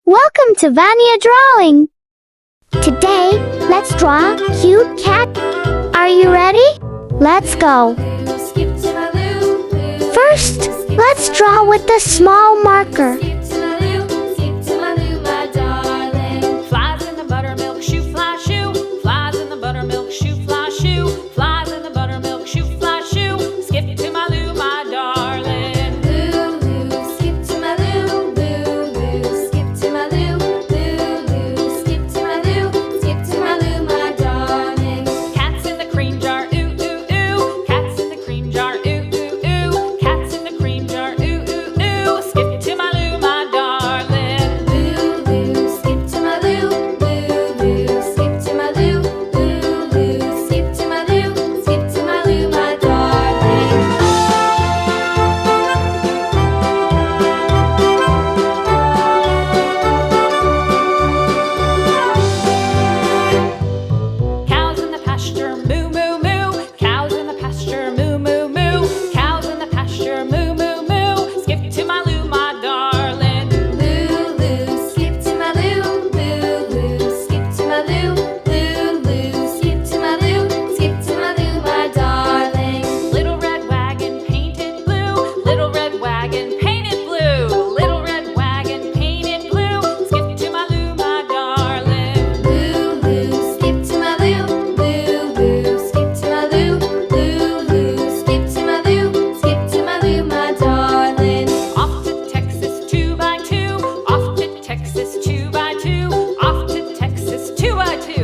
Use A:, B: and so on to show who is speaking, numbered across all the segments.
A: Welcome to Vania Drawing! Today, let's draw a cute cat. Are you ready? Let's go! First, let's draw with a small marker.
B: Flies in the buttermilk shoe, fly shoe. Flies in the buttermilk shoe, fly shoe. Flies in the buttermilk shoe, fly shoe. Skip to my Lou, my darling. Lou, skip to my Lou. Lou, skip to my Lou. Lou, skip to my Lou. Skip to my Lou, my darling. Cats in the cream jar, ooh, ooh, ooh. Cats in the cream jar, ooh, ooh, ooh. Cats in the cream jar, ooh, ooh, ooh. Skip to my Lou, my darling. Lou, skip to my Lou. Lou, skip to my Lou. Lou, skip to my Lou. Skip to my Lou, my darling. Cows in the pasture, moo, moo, moo. Cows in the pasture, moo, moo, moo. Cows in the pasture, moo, moo, moo. Skip to my Lou, my darling. Lou, skip to my Lou. Lou, skip to my Lou. Lou, skip to my Lou. Skip to my Lou, my darling. Little red wagon painted blue. Little red wagon painted blue. Little red wagon painted blue. Skip to my Lou, my darling. Lou, skip to my Lou. Lou, skip to my Lou. Lou, skip to my Lou. Skip to my Lou, my darling. Off to Texas 2x2. Off to Texas 2x2. Off to Texas 2x2.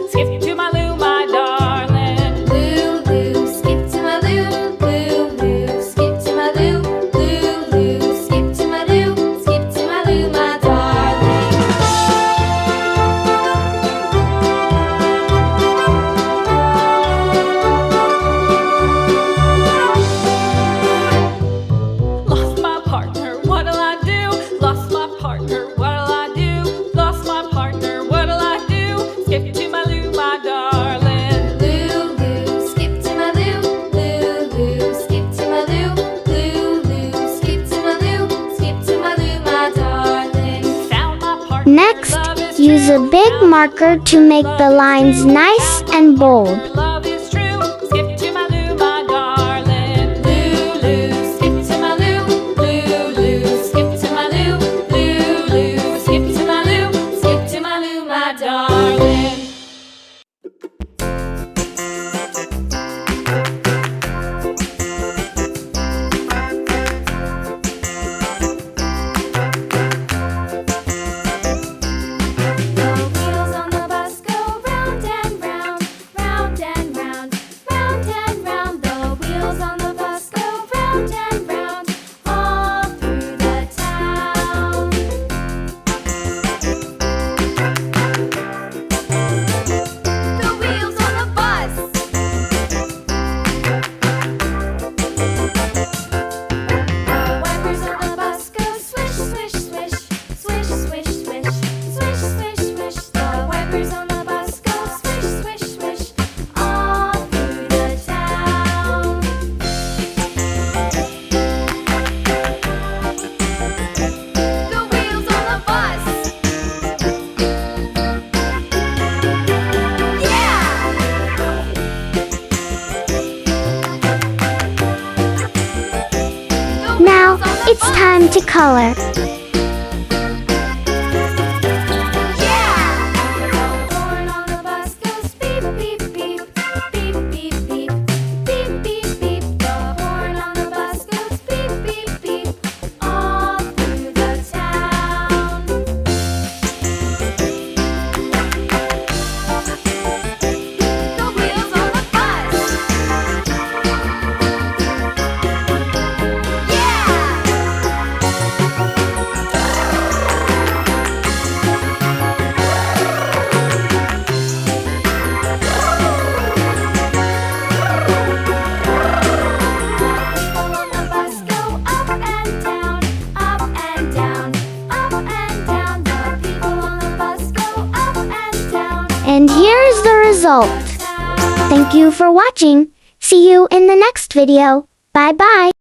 B: Skip to my Lou, my darling. Lou, skip to my Lou. Lou, skip to my Lou. Lou, skip to my Lou. Skip to my Lou, my darling. Lost my partner, what'll I do? Lost my partner, what'll I do? Lost my partner, what'll I do? Skip to my Lou, my darling. Lou, skip to my Lou. Lou, skip to my Lou. Lou, skip to my Lou. Skip to my Lou, my darling. Found my partner,
A: Next,
B: love is
A: use a
B: true.
A: big
B: Found
A: marker to make the lines nice and bold.
B: love is true. Skip to my Lou, my darling. Lou, skip to my Lou. Lou, skip to my Lou. Lou, skip to my Lou. Skip to my Lou, my darling. The wheels on the bus go round and round, round and round, round and round. The wheels on the bus go round and round, all through the town. The wheels on the bus. The wipers on the bus go swish, swish, swish, swish, swish, swish, swish, swish, swish. The wipers on the bus go swish, swish, swish, all through the town. The wheels on the bus. Yeah!
A: Now, it's time to color.
B: The horn on the bus goes beep, beep, beep, beep, beep, beep, beep, beep, beep. The horn on the bus goes beep, beep, beep, all through the town. The wheels on the bus. People on the bus go up and down, up and down, up and down. The people on the bus go up and down.
A: And here's the result. Thank you for watching. See you in the next video. Bye-bye.